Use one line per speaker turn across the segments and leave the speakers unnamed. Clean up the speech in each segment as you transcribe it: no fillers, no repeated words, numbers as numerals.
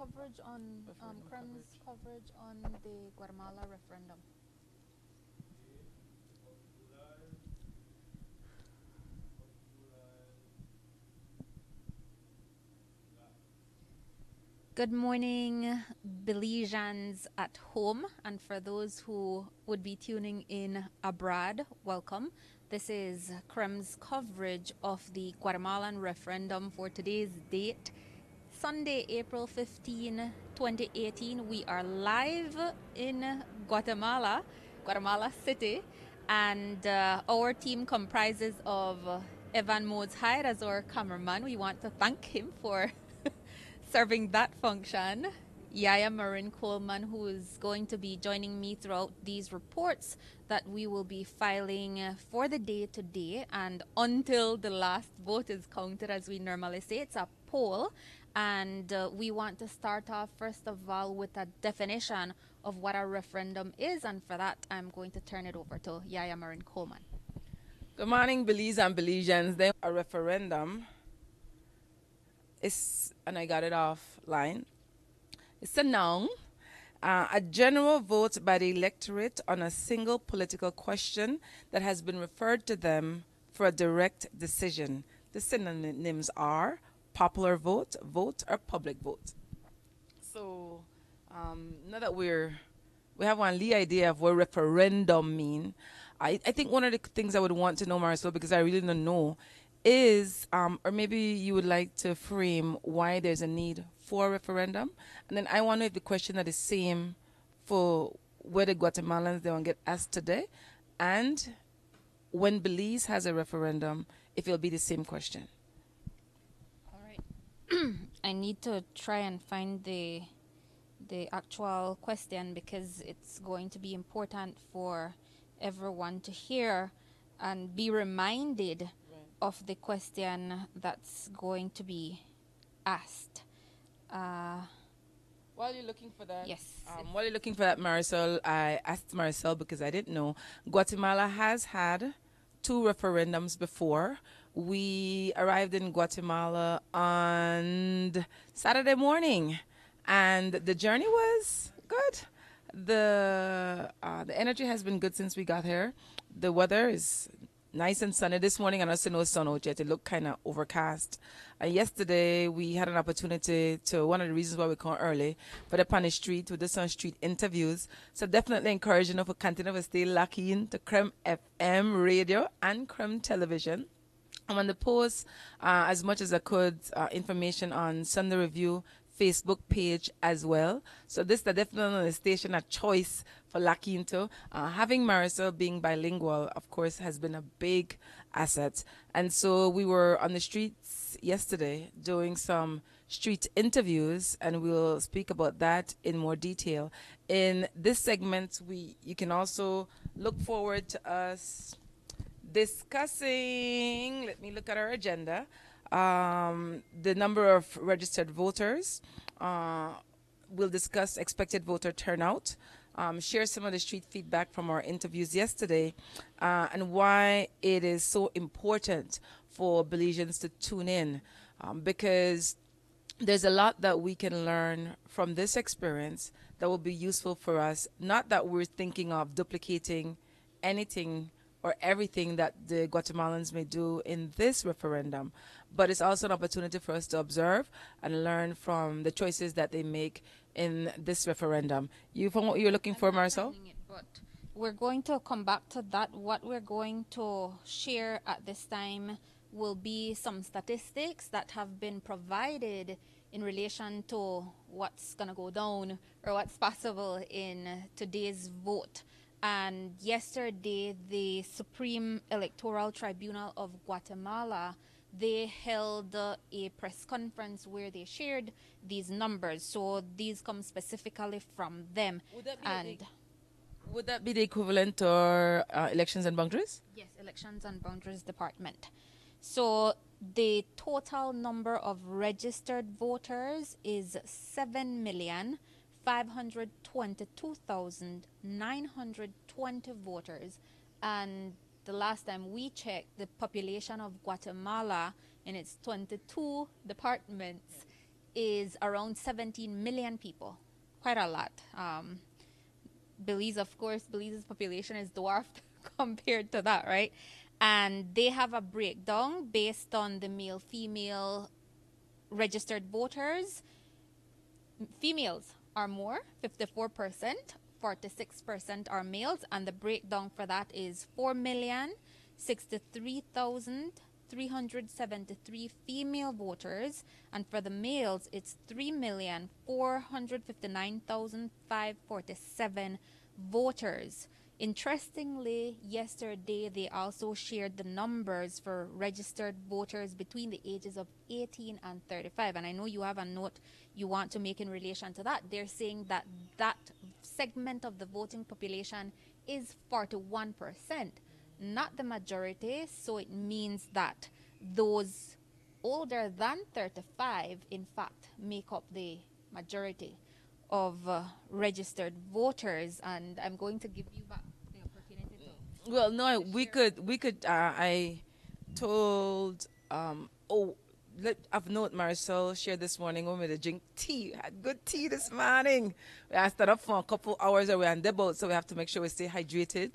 coverage on
Referendum
Krem's coverage on the Guatemala referendum. Good morning, Belizeans at home, and for those who would be tuning in abroad, welcome. This is Krem's coverage of the Guatemalan referendum for today's date, Sunday, April 15, 2018. We are live in Guatemala, Guatemala City, and our team comprises of Evan Modes Hyde as our cameraman. We want to thank him for serving that function. Yaya Marin Coleman, who is going to be joining me throughout these reports that we will be filing for the day today and until the last vote is counted, as we normally say. It's a poll, and we want to start off first of all with a definition of what a referendum is, and for that I'm going to turn it over to Yaya Marin Coleman.
Good morning, Belize and Belizeans. Then a referendum is, and I got it offline. It's a noun, a general vote by the electorate on a single political question that has been referred to them for a direct decision. The synonyms are popular vote, vote, or public vote. So now that we have one the idea of what referendum mean, I think one of the things I would want to know, Marisol, because I really don't know, is or maybe you would like to frame why there's a need for a referendum, and then I wonder if the question that is same for whether Guatemalans they want to get asked today, and when Belize has a referendum, if it'll be the same question.
All right. I need to try and find the actual question because it's going to be important for everyone to hear and be reminded of the question that's going to be asked.
While you're looking for that,
Yes.
while you're looking for that, Marisol, I asked Marisol because I didn't know. Guatemala has had two referendums before. We arrived in Guatemala on Saturday morning, and the journey was good. The energy has been good since we got here. The weather is nice and sunny this morning, and also no sun out yet. It looked kind of overcast. Yesterday, we had an opportunity to, one of the reasons why we come early, for the Pani Street, with the Sun Street interviews. So definitely encouraging you to continue to stay lucky in to Creme FM radio and Creme television. I'm going to post as much as I could information on Sunday Review Facebook page as well. So this is definitely a station, a choice for Lakinto. Having Marisol being bilingual, of course, has been a big asset. And so we were on the streets yesterday doing some street interviews, and we'll speak about that in more detail. In this segment, you can also look forward to us discussing, let me look at our agenda, the number of registered voters. We'll discuss expected voter turnout, share some of the street feedback from our interviews yesterday, and why it is so important for Belizeans to tune in, because there's a lot that we can learn from this experience that will be useful for us. Not that we're thinking of duplicating anything or everything that the Guatemalans may do in this referendum, but it's also an opportunity for us to observe and learn from the choices that they make in this referendum. You found what you're looking for, Marisol?
But we're going to come back to that. What we're going to share at this time will be some statistics that have been provided in relation to what's going to go down or what's possible in today's vote. And yesterday, the Supreme Electoral Tribunal of Guatemala, they held a press conference where they shared these numbers. So these come specifically from them.
Would that be the equivalent to elections and boundaries?
Yes, Elections and Boundaries Department. So the total number of registered voters is 7,522,920 voters. And the last time we checked, the population of Guatemala in its 22 departments is around 17 million people. Quite a lot. Belize, of course, Belize's population is dwarfed compared to that, right? And they have a breakdown based on the male female registered voters. Females are more, 54%, 46% are males, and the breakdown for that is 4,063,373 female voters, and for the males, it's 3,459,547 voters. Interestingly, yesterday they also shared the numbers for registered voters between the ages of 18 and 35. And I know you have a note you want to make in relation to that. They're saying that that segment of the voting population is 41%, not the majority. So it means that those older than 35, in fact, make up the majority of registered voters. And I'm going to give you back the opportunity
Well, no,
to
we
share.
could, I told, oh, I've known Marisol shared this morning when we had to drink tea. We had good tea this morning. We had stayed up for a couple hours away on the boat, so we have to make sure we stay hydrated.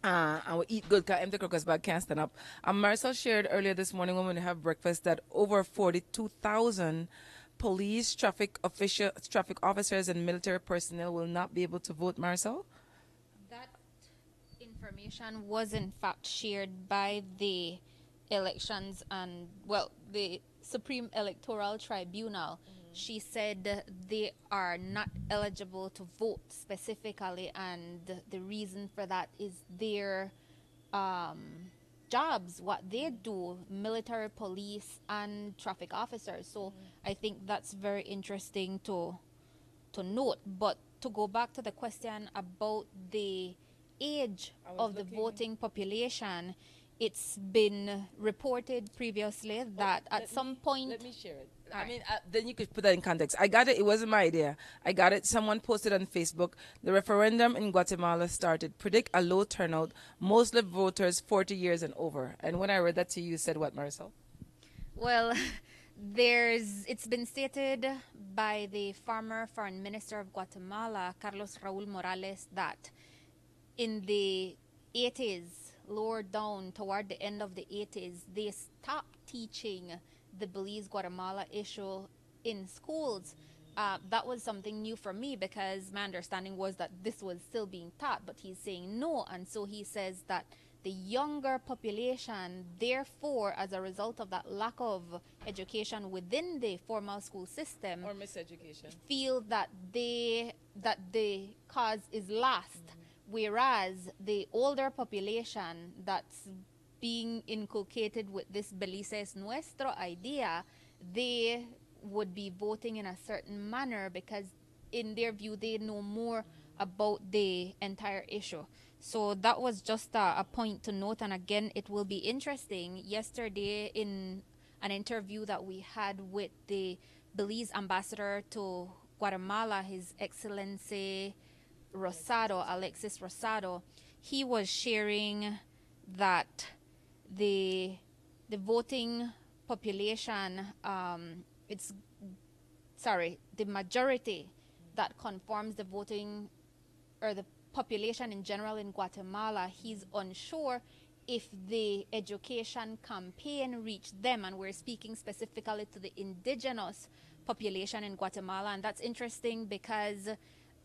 And we eat good, cause empty crocus bag can't stand up. And Marisol shared earlier this morning when we have breakfast that over 42,000 police, traffic officers, and military personnel will not be able to vote. Marisol.
That information was in fact shared by the elections and, well, the Supreme Electoral Tribunal. She said they are not eligible to vote specifically, and the reason for that is their um, jobs, what they do, military, police, and traffic officers. So I think that's very interesting to note. But to go back to the question about the age
I was
of the
looking.
voting population, it's been reported previously
Oh,
that at some
let
point.
me share it.
All
I
right.
mean, then you could put that in context. I got it. It wasn't my idea. I got it. Someone posted on Facebook. The referendum in Guatemala started. Predict a low turnout. Mostly voters 40 years and over. And when I read that to you, you said what, Marisol?
Well, it's been stated by the former foreign minister of Guatemala, Carlos Raul Morales, that in the 80s, lower down toward the end of the 80s, they stopped teaching the Belize Guatemala issue in schools. That was something new for me because my understanding was that this was still being taught, but he's saying no. And so he says that the younger population, therefore, as a result of that lack of education within the formal school system,
Or miseducation.
feel that the cause is lost, whereas the older population that's being inculcated with this Belice es nuestro idea, they would be voting in a certain manner because in their view they know more about the entire issue. So that was just a point to note, and again, it will be interesting. Yesterday, in an interview that we had with the Belize ambassador to Guatemala, His Excellency Alexis Rosado, he was sharing that the the voting population, it's the majority that conforms the voting or the population in general in Guatemala, he's unsure if the education campaign reached them. And we're speaking specifically to the indigenous population in Guatemala. And that's interesting because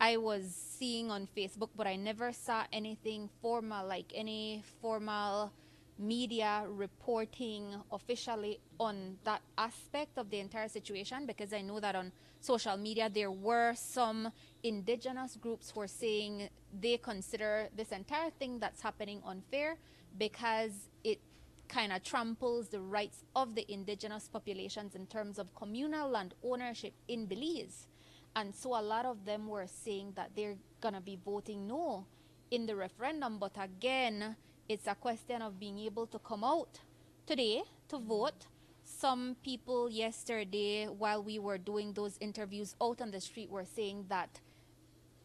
I was seeing on Facebook, but I never saw anything formal, like any formal media reporting officially on that aspect of the entire situation, because I know that on social media there were some indigenous groups who are saying they consider this entire thing that's happening unfair because it kind of tramples the rights of the indigenous populations in terms of communal land ownership in Belize. And so a lot of them were saying that they're going to be voting no in the referendum. But again, it's a question of being able to come out today to vote. Some people yesterday, while we were doing those interviews out on the street, were saying that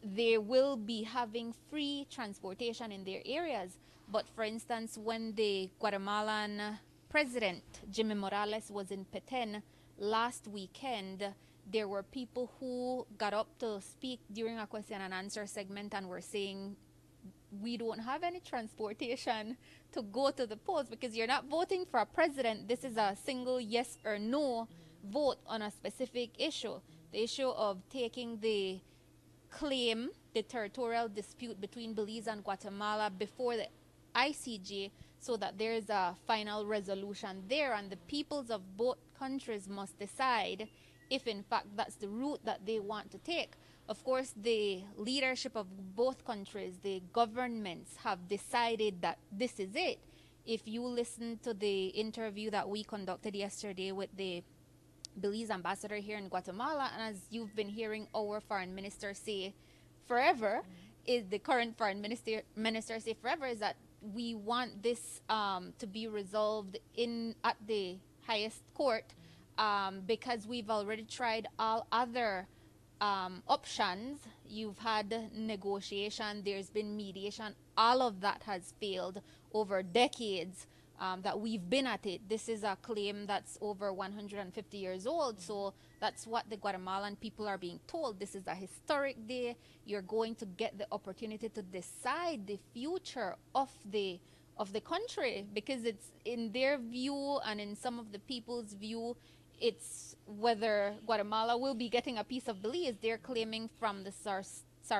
they will be having free transportation in their areas. But for instance, when the Guatemalan president, Jimmy Morales, was in Petén last weekend, There were people who got up to speak during a question and answer segment and were saying, we don't have any transportation to go to the polls because you're not voting for a president. This is a single yes or no vote on a specific issue. The issue of taking the claim, the territorial dispute between Belize and Guatemala before the ICJ so that there is a final resolution there, and the peoples of both countries must decide if in fact that's the route that they want to take. Of course, the leadership of both countries, the governments have decided that this is it. If you listen to the interview that we conducted yesterday with the Belize ambassador here in Guatemala, and as you've been hearing our foreign minister say forever, is the current foreign minister say forever, is that we want this to be resolved in at the highest court, because we've already tried all other options. You've had negotiation, there's been mediation, all of that has failed over decades that we've been at it. This is a claim that's over 150 years old, so that's what the Guatemalan people are being told. This is a historic day. You're going to get the opportunity to decide the future of the country, because it's in their view and in some of the people's view, it's whether Guatemala will be getting a piece of Belize. They're claiming from the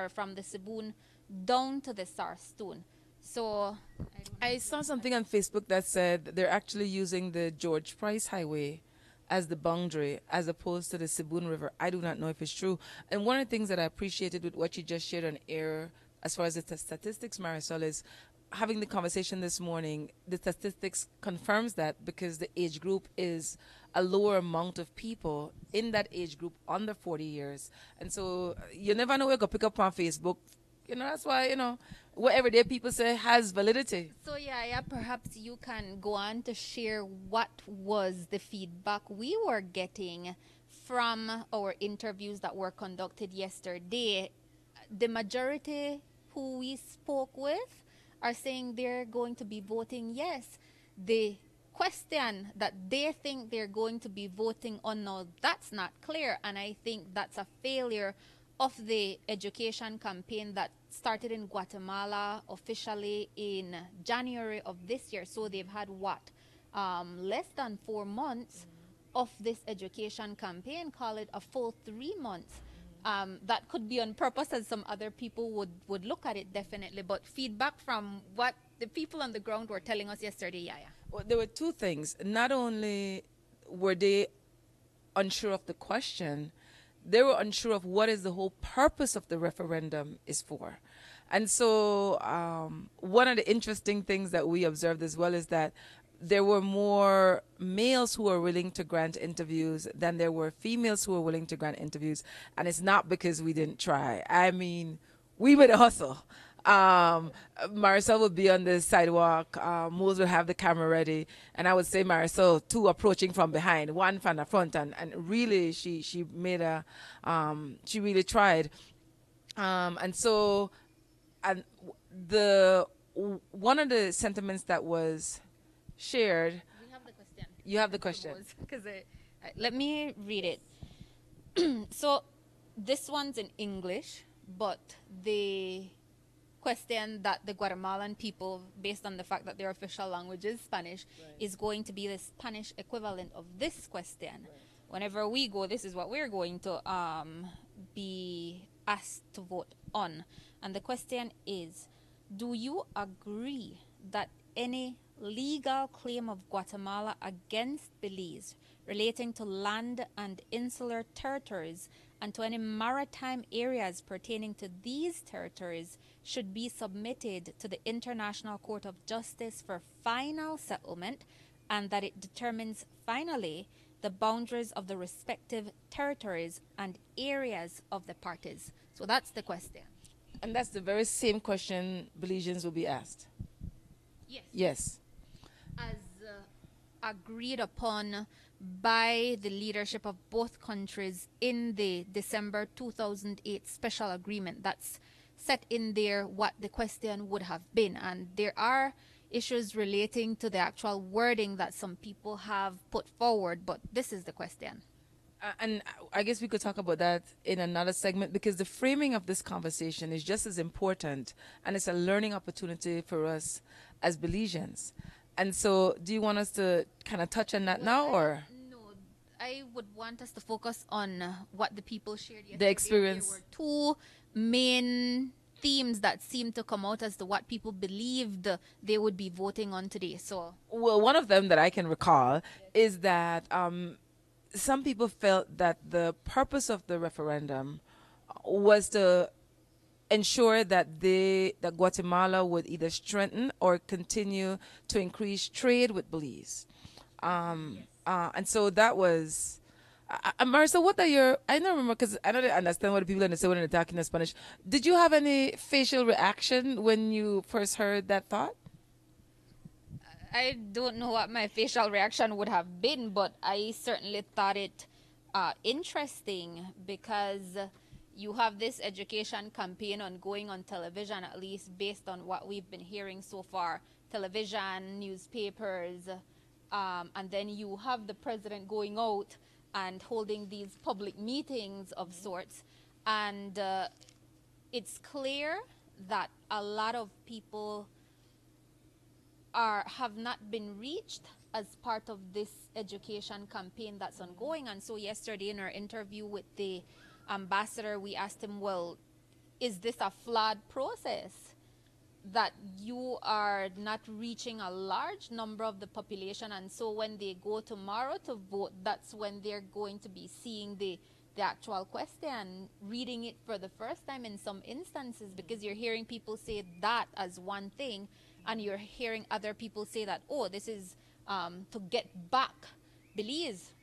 from the Sibun down to the Sarstone. So
I saw something on Facebook that said they're actually using the George Price Highway as the boundary as opposed to the Sibun River. I do not know if it's true. And one of the things that I appreciated with what you just shared on air as far as the statistics, Marisol, is having the conversation this morning. The statistics confirms that because the age group is a lower amount of people in that age group under 40 years. And so you never know where you go pick up on Facebook. That's why, what everyday people say has validity.
So yeah, perhaps you can go on to share what was the feedback we were getting from our interviews that were conducted yesterday. The majority who we spoke with are saying they're going to be voting yes. The question that they think they're going to be voting on now, that's not clear, and I think that's a failure of the education campaign that started in Guatemala officially in January of this year. So they've had what? Less than 4 months of this education campaign, call it a full 3 months. That could be on purpose, as some other people would look at it, definitely. But feedback from what the people on the ground were telling us yesterday, yeah.
Well, there were two things. Not only were they unsure of the question, they were unsure of what is the whole purpose of the referendum is for. And so one of the interesting things that we observed as well is that there were more males who were willing to grant interviews than there were females who were willing to grant interviews. And it's not because we didn't try. I mean, we would hustle. Marisol would be on the sidewalk. Mose would have the camera ready, and I would say, Marisol, two approaching from behind, one from the front, and really, she made she really tried, and so, and the one of the sentiments that was shared.
We have the question.
You have the question.
Because let me read it. So this one's in English, but the question that the Guatemalan people, based on the fact that their official language is Spanish, is going to be the Spanish equivalent of this question. Whenever we go, this is what we're going to be asked to vote on. And the question is, do you agree that any legal claim of Guatemala against Belize relating to land and insular territories and to any maritime areas pertaining to these territories should be submitted to the International Court of Justice for final settlement, and that it determines finally the boundaries of the respective territories and areas of the parties? So that's the question.
And that's the very same question Belizeans will be asked.
Yes.
Yes.
As agreed upon by the leadership of both countries in the December 2008 special agreement, that's set in there what the question would have been. And there are issues relating to the actual wording that some people have put forward, but this is the question.
And I guess we could talk about that in another segment because the framing of this conversation is just as important and it's a learning opportunity for us as Belizeans. And so, do you want us to kind of touch on that
Well,
now
I
or
no, I would want us to focus on what the people shared
the
yesterday, and there
experience?
were two main themes that seemed to come out as to what people believed they would be voting on today. So,
Well, one of them that I can recall
yes.
is that some people felt that the purpose of the referendum was to ensure that that Guatemala would either strengthen or continue to increase trade with Belize.
Yes.
And so that was. Marissa, what are your? I don't remember because I don't understand what the people understand when they're talking in Spanish. Did you have any facial reaction when you first heard that thought?
I don't know what my facial reaction would have been, but I certainly thought it interesting because you have this education campaign ongoing on television, at least based on what we've been hearing so far. Television, newspapers, and then you have the president going out and holding these public meetings of sorts. And it's clear that a lot of people are have not been reached as part of this education campaign that's ongoing. And so yesterday in our interview with the ambassador, we asked him, well, is this a flawed process that you are not reaching a large number of the population, and so when they go tomorrow to vote, that's when they're going to be seeing the actual question, reading it for the first time in some instances, because you're hearing people say that as one thing, and you're hearing other people say that, oh, this is to get back Belize.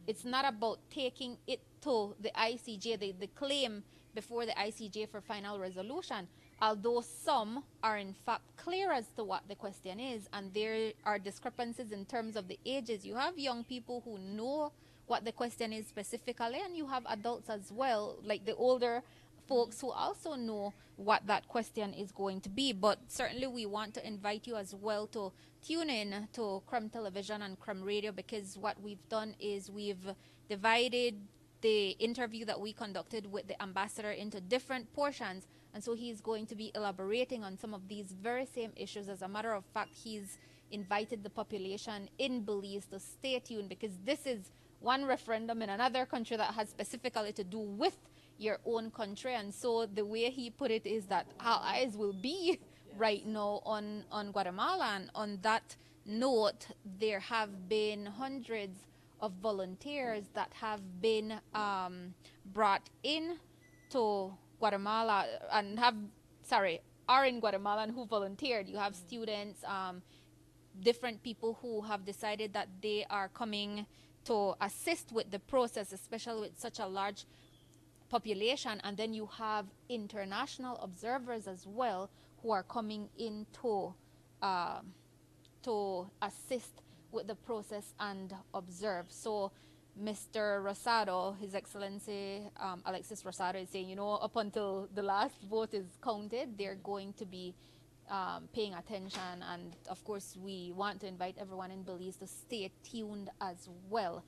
It's not about taking it to the ICJ, the claim before the ICJ for final resolution. Although some are in fact clear as to what the question is, and there are discrepancies in terms of the ages. You have young people who know what the question is specifically, and you have adults as well, like the older folks who also know what that question is going to be. But certainly, we want to invite you as well to tune in to Crumb Television and Crumb Radio, because what we've done is we've divided the interview that we conducted with the ambassador into different portions. And so he's going to be elaborating on some of these very same issues. As a matter of fact, he's invited the population in Belize to stay tuned, because this is one referendum in another country that has specifically to do with your own country. And so the way he put it is that our eyes will be right now on Guatemala. And on that note, there have been hundreds of volunteers that have been brought in to Guatemala and are in Guatemala and who volunteered. You have students, different people who have decided that they are coming to assist with the process, especially with such a large population. And then you have international observers as well who are coming in uh, to assist with the process and observe. So Mr. Rosado, His Excellency Alexis Rosado, is saying, up until the last vote is counted, they're going to be paying attention. And of course, we want to invite everyone in Belize to stay tuned as well.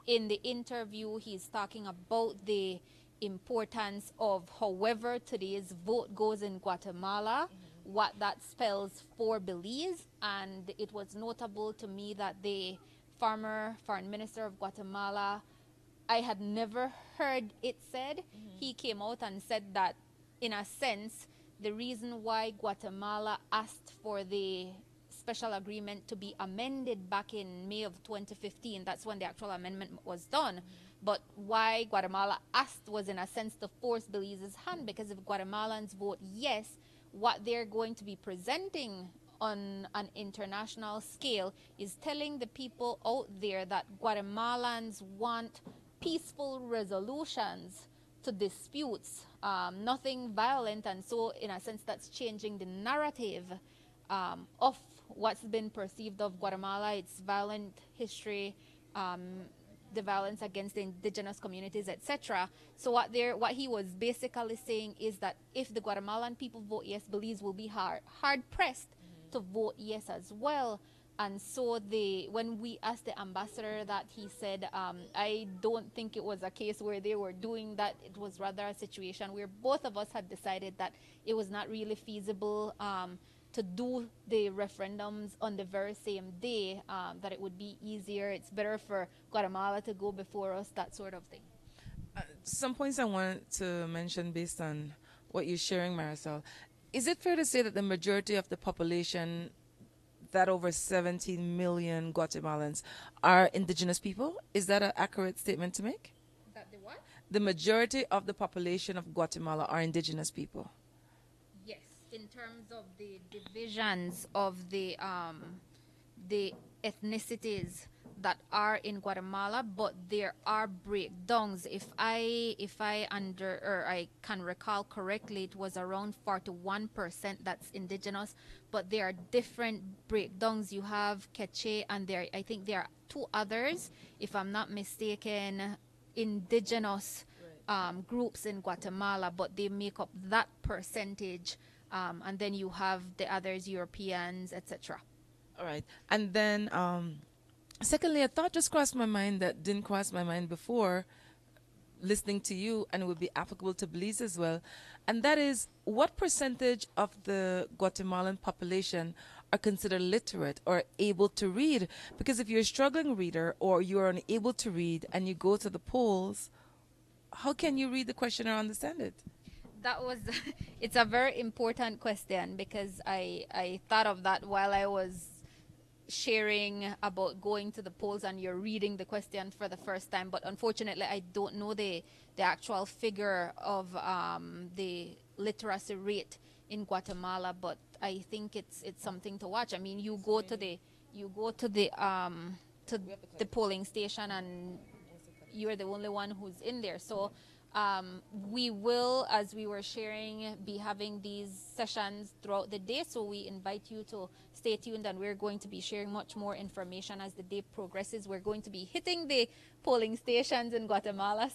In the interview, he's talking about the importance of however today's vote goes in Guatemala, what that spells for Belize. And it was notable to me that the former foreign minister of Guatemala, I had never heard it said. He came out and said that, in a sense, the reason why Guatemala asked for the special agreement to be amended back in May of 2015, that's when the actual amendment was done. But why Guatemala asked was, in a sense, to force Belize's hand, because if Guatemalans vote yes, what they're going to be presenting on an international scale is telling the people out there that Guatemalans want peaceful resolutions to disputes, nothing violent. And so, in a sense, that's changing the narrative of what's been perceived of Guatemala, its violent history, the violence against the indigenous communities, etc. So what he was basically saying is that if the Guatemalan people vote yes, Belize will be hard pressed to vote yes as well. And so when we asked the ambassador that, he said, I don't think it was a case where they were doing that. It was rather a situation where both of us had decided that it was not really feasible to do the referendums on the very same day, that it would be easier. It's better for Guatemala to go before us, that sort of thing.
Some points I want to mention based on what you're sharing, Marisol. Is it fair to say that the majority of the population, that over 17 million Guatemalans, are indigenous people? Is that an accurate statement to make?
That the what?
The majority of the population of Guatemala are indigenous people.
Yes, in terms of the divisions of the ethnicities that are in Guatemala, but there are breakdowns. If I under or I can recall correctly, it was around 41% that's indigenous, but there are different breakdowns. You have Quechua, and there I think there are two others, if I'm not mistaken, indigenous groups in Guatemala, but they make up that percentage. And then you have the others, Europeans, etc.
All right. And then, secondly, a thought just crossed my mind that didn't cross my mind before listening to you, and it would be applicable to Belize as well. And that is, what percentage of the Guatemalan population are considered literate or able to read? Because if you're a struggling reader or you're unable to read and you go to the polls, how can you read the question or understand it?
That was it's a very important question, because I thought of that while I was sharing about going to the polls, and you're reading the question for the first time. But unfortunately, I don't know the actual figure of the literacy rate in Guatemala, but I think it's something to watch. I mean, you go to the polling station, and you're the only one who's in there. So we will, as we were sharing, be having these sessions throughout the day. So we invite you to stay tuned, and we're going to be sharing much more information as the day progresses. We're going to be hitting the polling stations in Guatemala.